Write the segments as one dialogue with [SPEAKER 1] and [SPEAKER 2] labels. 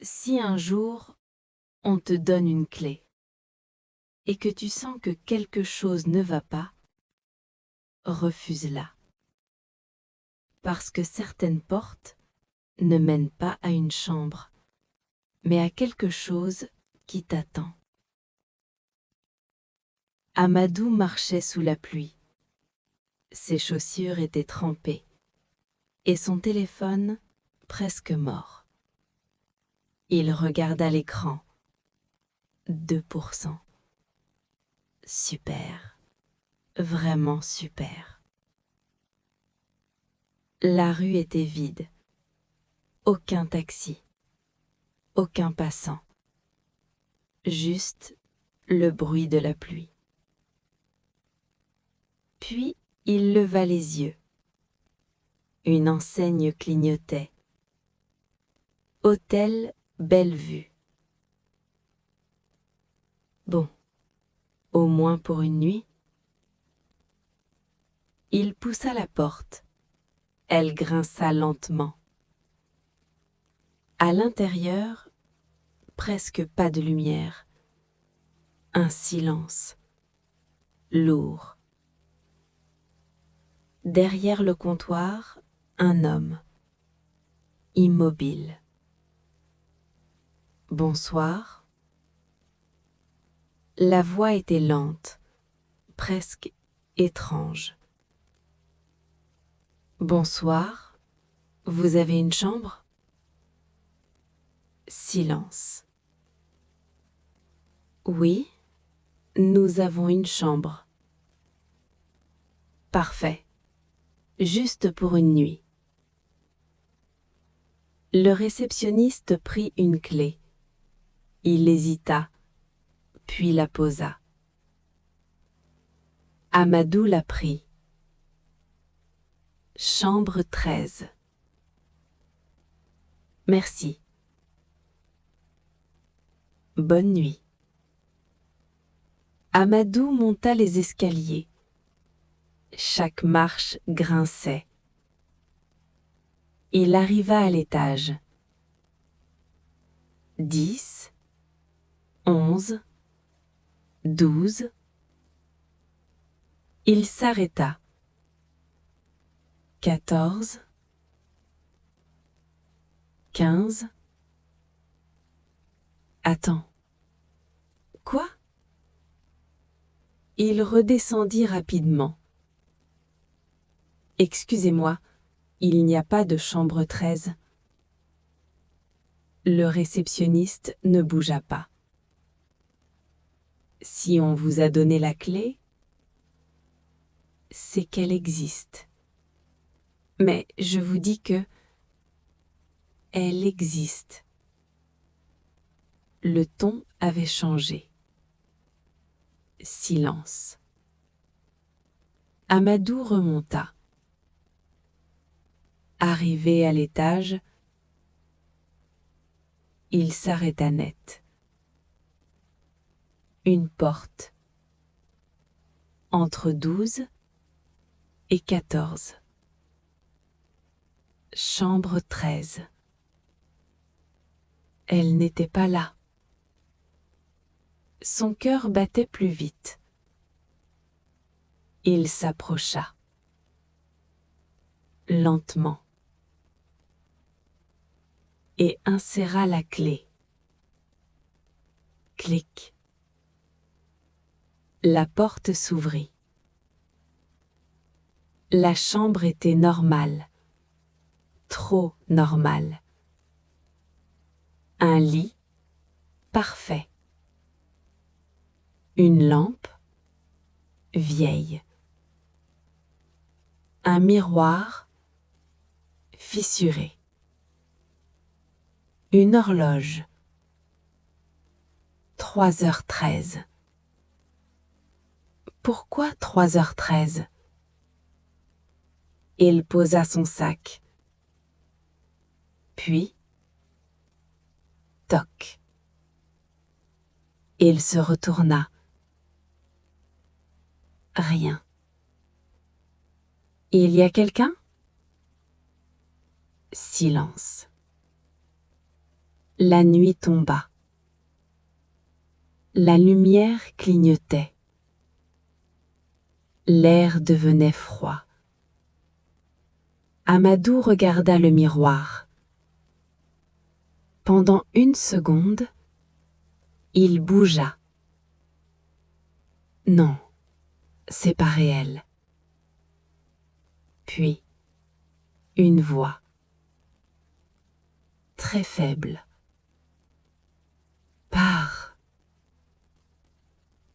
[SPEAKER 1] Si un jour, on te donne une clé et que tu sens que quelque chose ne va pas, refuse-la. Parce que certaines portes ne mènent pas à une chambre, mais à quelque chose qui t'attend. Amadou marchait sous la pluie. Ses chaussures étaient trempées et son téléphone presque mort. Il regarda l'écran. 2%. Super. Vraiment super. La rue était vide. Aucun taxi. Aucun passant. Juste le bruit de la pluie. Puis il leva les yeux. Une enseigne clignotait. Hôtel Bellevue. Bon, au moins pour une nuit. Il poussa la porte. Elle grinça lentement. À l'intérieur, presque pas de lumière. Un silence. Lourd. Derrière le comptoir, un homme. Immobile. Bonsoir. La voix était lente, presque étrange. Bonsoir. Vous avez une chambre? Silence. Oui, nous avons une chambre. Parfait. Juste pour une nuit. Le réceptionniste prit une clé. Il hésita, puis la posa. Amadou la prit. Chambre 13. Merci. Bonne nuit. Amadou monta les escaliers. Chaque marche grinçait. Il arriva à l'étage. 10, 11, 12. Il s'arrêta. 14, 15. Attends. Quoi? Il redescendit rapidement. Excusez-moi, il n'y a pas de chambre 13. Le réceptionniste ne bougea pas. Si on vous a donné la clé, c'est qu'elle existe. Mais je vous dis que elle existe. Le ton avait changé. Silence. Amadou remonta. Arrivé à l'étage, il s'arrêta net. Une porte. Entre 12 et 14. Chambre 13. Elle n'était pas là. Son cœur battait plus vite. Il s'approcha. Lentement. Et inséra la clé. Clic. La porte s'ouvrit. La chambre était normale. Trop normale. Un lit parfait. Une lampe vieille. Un miroir fissuré. Une horloge. 3h13. Pourquoi 3h13? Il posa son sac. Puis, toc. Il se retourna. Rien. Il y a quelqu'un? Silence. La nuit tomba. La lumière clignotait. L'air devenait froid. Amadou regarda le miroir. Pendant une seconde, il bougea. Non, c'est pas réel. Puis, une voix, très faible. Pars.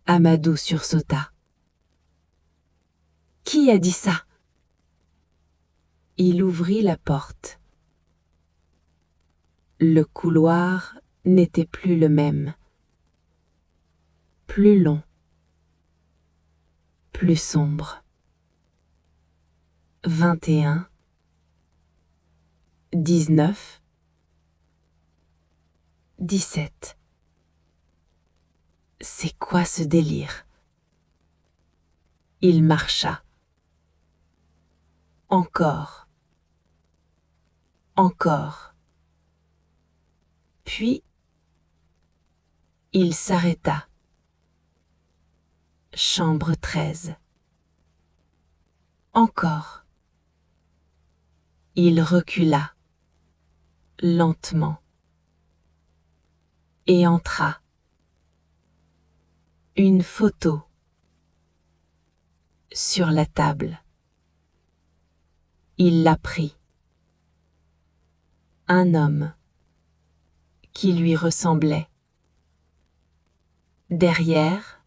[SPEAKER 1] Amadou sursauta. Qui a dit ça? Il ouvrit la porte. Le couloir n'était plus le même. Plus long. Plus sombre. 21, 19, 17. C'est quoi ce délire? Il marcha. Encore. Encore. Puis, il s'arrêta. Chambre 13. Encore. Il recula, lentement, et entra. Une photo sur la table. Il la prit. Un homme qui lui ressemblait. Derrière,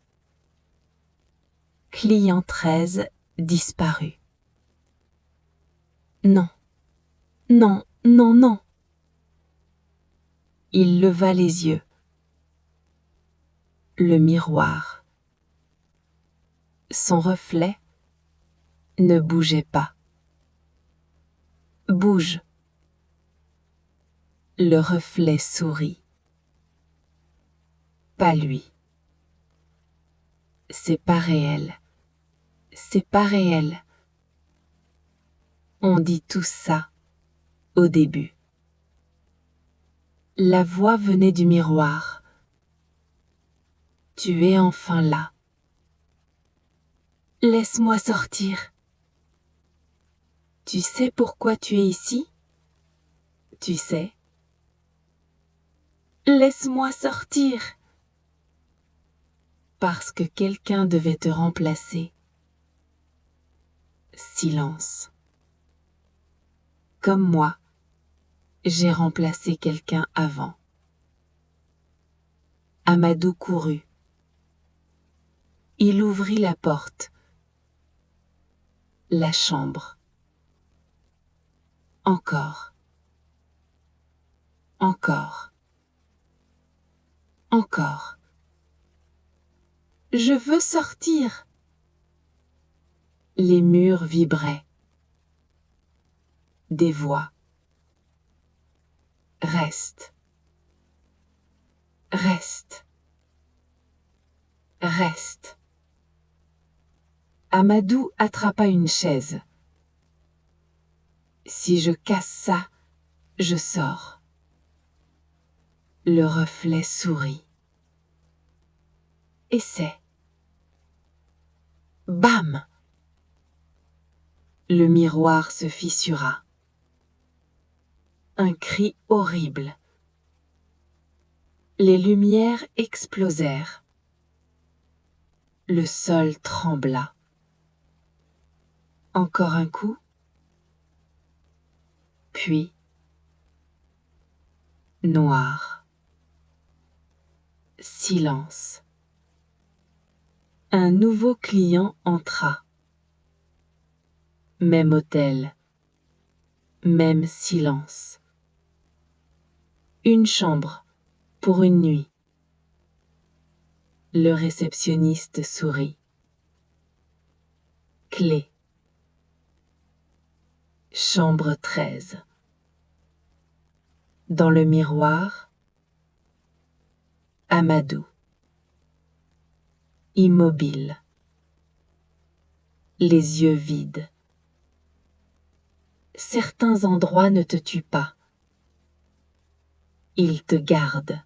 [SPEAKER 1] client 13 disparu. Non, non, non, non. Il leva les yeux. Le miroir. Son reflet ne bougeait pas. Bouge. Le reflet sourit. Pas lui. C'est pas réel. C'est pas réel. On dit tout ça au début. La voix venait du miroir. Tu es enfin là. Laisse-moi sortir. Tu sais pourquoi tu es ici? Tu sais? Laisse-moi sortir. Parce que quelqu'un devait te remplacer. Silence. Comme moi, j'ai remplacé quelqu'un avant. Amadou courut. Il ouvrit la porte. La chambre. Encore. Encore. Encore. Je veux sortir. Les murs vibraient. Des voix. Reste. Reste. Reste. Amadou attrapa une chaise. Si je casse ça, je sors. Le reflet sourit. Essaie. Bam! Le miroir se fissura. Un cri horrible. Les lumières explosèrent. Le sol trembla. Encore un coup. Puis, noir. Silence. Un nouveau client entra. Même hôtel. Même silence. Une chambre pour une nuit. Le réceptionniste sourit. Clé. Chambre 13. Dans le miroir, Amadou. Immobile. Les yeux vides. Certains endroits ne te tuent pas. Il te garde.